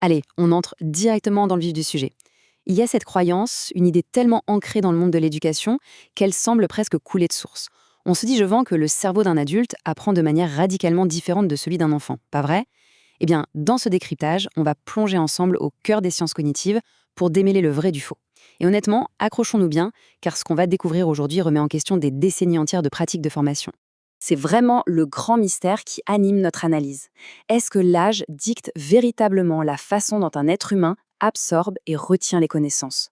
Allez, on entre directement dans le vif du sujet. Il y a cette croyance, une idée tellement ancrée dans le monde de l'éducation, qu'elle semble presque couler de source. On se dit, je vends que le cerveau d'un adulte apprend de manière radicalement différente de celui d'un enfant, pas vrai? Eh bien, dans ce décryptage, on va plonger ensemble au cœur des sciences cognitives pour démêler le vrai du faux. Et honnêtement, accrochons-nous bien, car ce qu'on va découvrir aujourd'hui remet en question des décennies entières de pratiques de formation. C'est vraiment le grand mystère qui anime notre analyse. Est-ce que l'âge dicte véritablement la façon dont un être humain absorbe et retient les connaissances?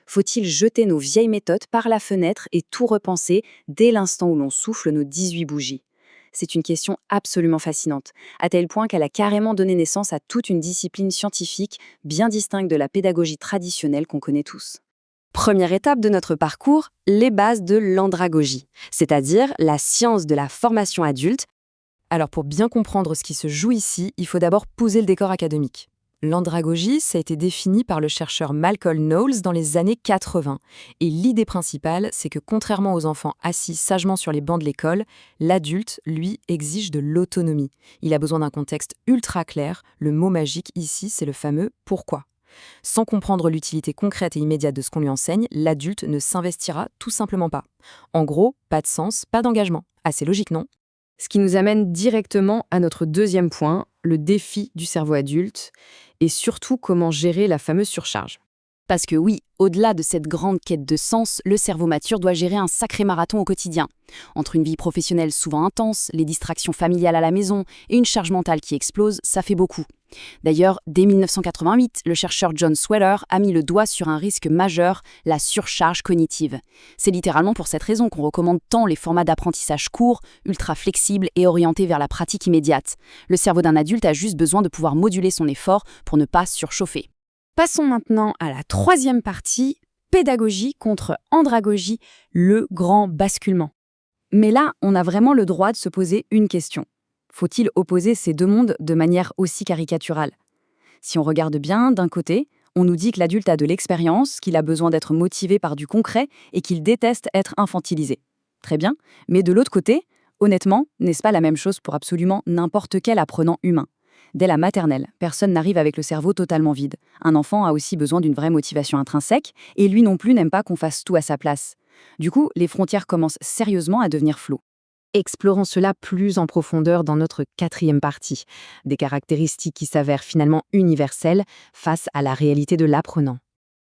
Faut-il jeter nos vieilles méthodes par la fenêtre et tout repenser dès l'instant où l'on souffle nos 18 bougies? C'est une question absolument fascinante, à tel point qu'elle a carrément donné naissance à toute une discipline scientifique bien distincte de la pédagogie traditionnelle qu'on connaît tous. Première étape de notre parcours, les bases de l'andragogie, c'est-à-dire la science de la formation adulte. Alors pour bien comprendre ce qui se joue ici, il faut d'abord poser le décor académique. L'andragogie, ça a été défini par le chercheur Malcolm Knowles dans les années 80. Et l'idée principale, c'est que contrairement aux enfants assis sagement sur les bancs de l'école, l'adulte, lui, exige de l'autonomie. Il a besoin d'un contexte ultra clair. Le mot magique ici, c'est le fameux « pourquoi ». Sans comprendre l'utilité concrète et immédiate de ce qu'on lui enseigne, l'adulte ne s'investira tout simplement pas. En gros, pas de sens, pas d'engagement. Assez logique, non? Ce qui nous amène directement à notre deuxième point, le défi du cerveau adulte, et surtout comment gérer la fameuse surcharge. Parce que oui, au-delà de cette grande quête de sens, le cerveau mature doit gérer un sacré marathon au quotidien. Entre une vie professionnelle souvent intense, les distractions familiales à la maison et une charge mentale qui explose, ça fait beaucoup. D'ailleurs, dès 1988, le chercheur John Sweller a mis le doigt sur un risque majeur, la surcharge cognitive. C'est littéralement pour cette raison qu'on recommande tant les formats d'apprentissage courts, ultra flexibles et orientés vers la pratique immédiate. Le cerveau d'un adulte a juste besoin de pouvoir moduler son effort pour ne pas surchauffer. Passons maintenant à la troisième partie, pédagogie contre andragogie, le grand basculement. Mais là, on a vraiment le droit de se poser une question. Faut-il opposer ces deux mondes de manière aussi caricaturale? Si on regarde bien, d'un côté, on nous dit que l'adulte a de l'expérience, qu'il a besoin d'être motivé par du concret et qu'il déteste être infantilisé. Très bien, mais de l'autre côté, honnêtement, n'est-ce pas la même chose pour absolument n'importe quel apprenant humain? Dès la maternelle, personne n'arrive avec le cerveau totalement vide. Un enfant a aussi besoin d'une vraie motivation intrinsèque, et lui non plus n'aime pas qu'on fasse tout à sa place. Du coup, les frontières commencent sérieusement à devenir floues. Explorons cela plus en profondeur dans notre quatrième partie, des caractéristiques qui s'avèrent finalement universelles face à la réalité de l'apprenant.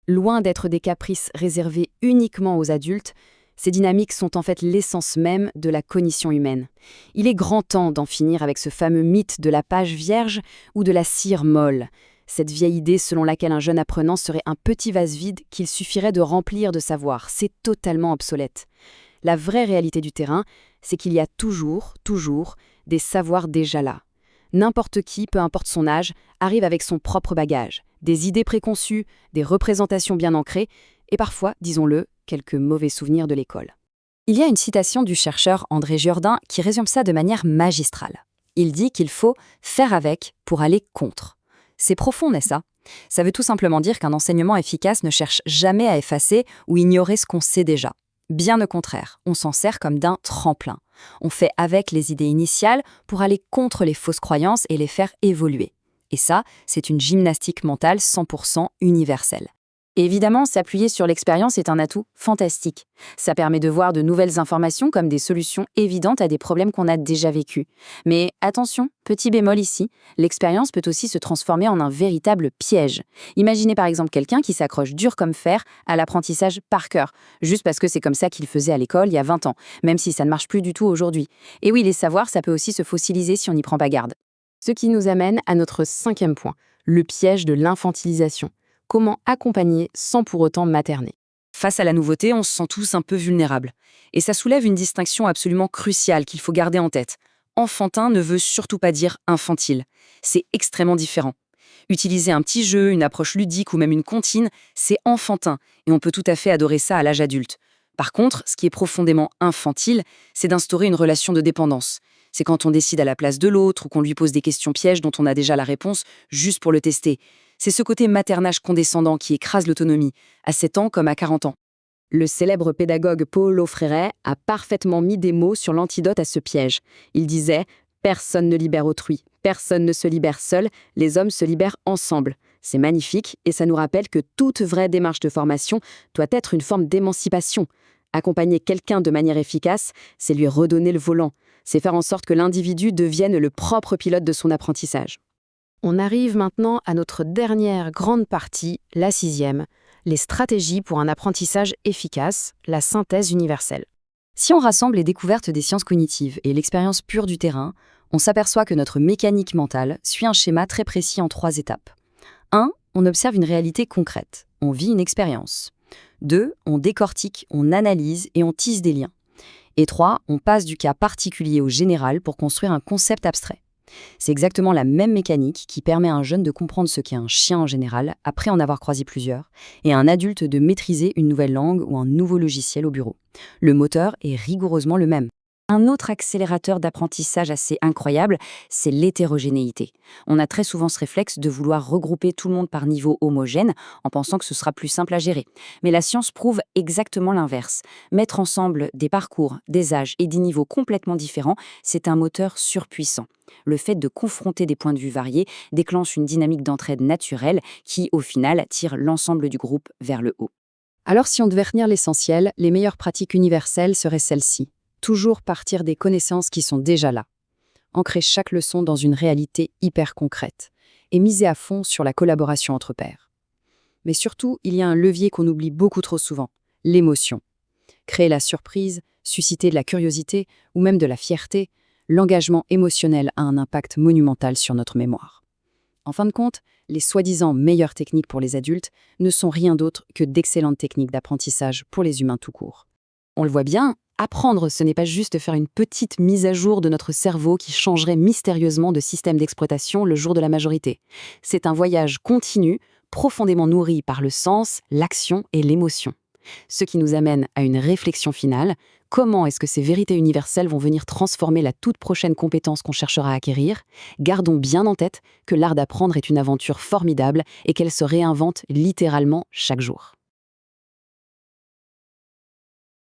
Loin d'être des caprices réservés uniquement aux adultes, ces dynamiques sont en fait l'essence même de la cognition humaine. Il est grand temps d'en finir avec ce fameux mythe de la page vierge ou de la cire molle, cette vieille idée selon laquelle un jeune apprenant serait un petit vase vide qu'il suffirait de remplir de savoir. C'est totalement obsolète. La vraie réalité du terrain, c'est qu'il y a toujours des savoirs déjà là. N'importe qui, peu importe son âge, arrive avec son propre bagage, des idées préconçues, des représentations bien ancrées, et parfois, disons-le, quelques mauvais souvenirs de l'école. Il y a une citation du chercheur André Jourdain qui résume ça de manière magistrale. Il dit qu'il faut faire avec pour aller contre. C'est profond, n'est-ce pas? Ça veut tout simplement dire qu'un enseignement efficace ne cherche jamais à effacer ou ignorer ce qu'on sait déjà. Bien au contraire, on s'en sert comme d'un tremplin. On fait avec les idées initiales pour aller contre les fausses croyances et les faire évoluer. Et ça, c'est une gymnastique mentale 100% universelle. Et évidemment, s'appuyer sur l'expérience est un atout fantastique. Ça permet de voir de nouvelles informations comme des solutions évidentes à des problèmes qu'on a déjà vécus. Mais attention, petit bémol ici, l'expérience peut aussi se transformer en un véritable piège. Imaginez par exemple quelqu'un qui s'accroche dur comme fer à l'apprentissage par cœur, juste parce que c'est comme ça qu'il faisait à l'école il y a 20 ans, même si ça ne marche plus du tout aujourd'hui. Et oui, les savoirs, ça peut aussi se fossiliser si on n'y prend pas garde. Ce qui nous amène à notre cinquième point, le piège de l'infantilisation. Comment accompagner sans pour autant materner? Face à la nouveauté, on se sent tous un peu vulnérables. Et ça soulève une distinction absolument cruciale qu'il faut garder en tête. Enfantin ne veut surtout pas dire infantile. C'est extrêmement différent. Utiliser un petit jeu, une approche ludique ou même une comptine, c'est enfantin, et on peut tout à fait adorer ça à l'âge adulte. Par contre, ce qui est profondément infantile, c'est d'instaurer une relation de dépendance. C'est quand on décide à la place de l'autre ou qu'on lui pose des questions pièges dont on a déjà la réponse, juste pour le tester. C'est ce côté maternage condescendant qui écrase l'autonomie, à 7 ans comme à 40 ans. Le célèbre pédagogue Paulo Freire a parfaitement mis des mots sur l'antidote à ce piège. Il disait Personne ne libère autrui, personne ne se libère seul, les hommes se libèrent ensemble. C'est magnifique et ça nous rappelle que toute vraie démarche de formation doit être une forme d'émancipation. Accompagner quelqu'un de manière efficace, c'est lui redonner le volant. C'est faire en sorte que l'individu devienne le propre pilote de son apprentissage. On arrive maintenant à notre dernière grande partie, la 6e, les stratégies pour un apprentissage efficace, la synthèse universelle. Si on rassemble les découvertes des sciences cognitives et l'expérience pure du terrain, on s'aperçoit que notre mécanique mentale suit un schéma très précis en 3 étapes. 1. On observe une réalité concrète. On vit une expérience. 2. On décortique, on analyse et on tisse des liens. Et 3. On passe du cas particulier au général pour construire un concept abstrait. C'est exactement la même mécanique qui permet à un jeune de comprendre ce qu'est un chien en général, après en avoir croisé plusieurs, et à un adulte de maîtriser une nouvelle langue ou un nouveau logiciel au bureau. Le moteur est rigoureusement le même. Un autre accélérateur d'apprentissage assez incroyable, c'est l'hétérogénéité. On a très souvent ce réflexe de vouloir regrouper tout le monde par niveau homogène en pensant que ce sera plus simple à gérer. Mais la science prouve exactement l'inverse. Mettre ensemble des parcours, des âges et des niveaux complètement différents, c'est un moteur surpuissant. Le fait de confronter des points de vue variés déclenche une dynamique d'entraide naturelle qui, au final, tire l'ensemble du groupe vers le haut. Alors si on devait retenir l'essentiel, les meilleures pratiques universelles seraient celles-ci. Toujours partir des connaissances qui sont déjà là. Ancrer chaque leçon dans une réalité hyper concrète et miser à fond sur la collaboration entre pairs. Mais surtout, il y a un levier qu'on oublie beaucoup trop souvent, l'émotion. Créer la surprise, susciter de la curiosité ou même de la fierté, l'engagement émotionnel a un impact monumental sur notre mémoire. En fin de compte, les soi-disant meilleures techniques pour les adultes ne sont rien d'autre que d'excellentes techniques d'apprentissage pour les humains tout court. On le voit bien, apprendre, ce n'est pas juste faire une petite mise à jour de notre cerveau qui changerait mystérieusement de système d'exploitation le jour de la majorité. C'est un voyage continu, profondément nourri par le sens, l'action et l'émotion. Ce qui nous amène à une réflexion finale. Comment est-ce que ces vérités universelles vont venir transformer la toute prochaine compétence qu'on cherchera à acquérir? Gardons bien en tête que l'art d'apprendre est une aventure formidable et qu'elle se réinvente littéralement chaque jour.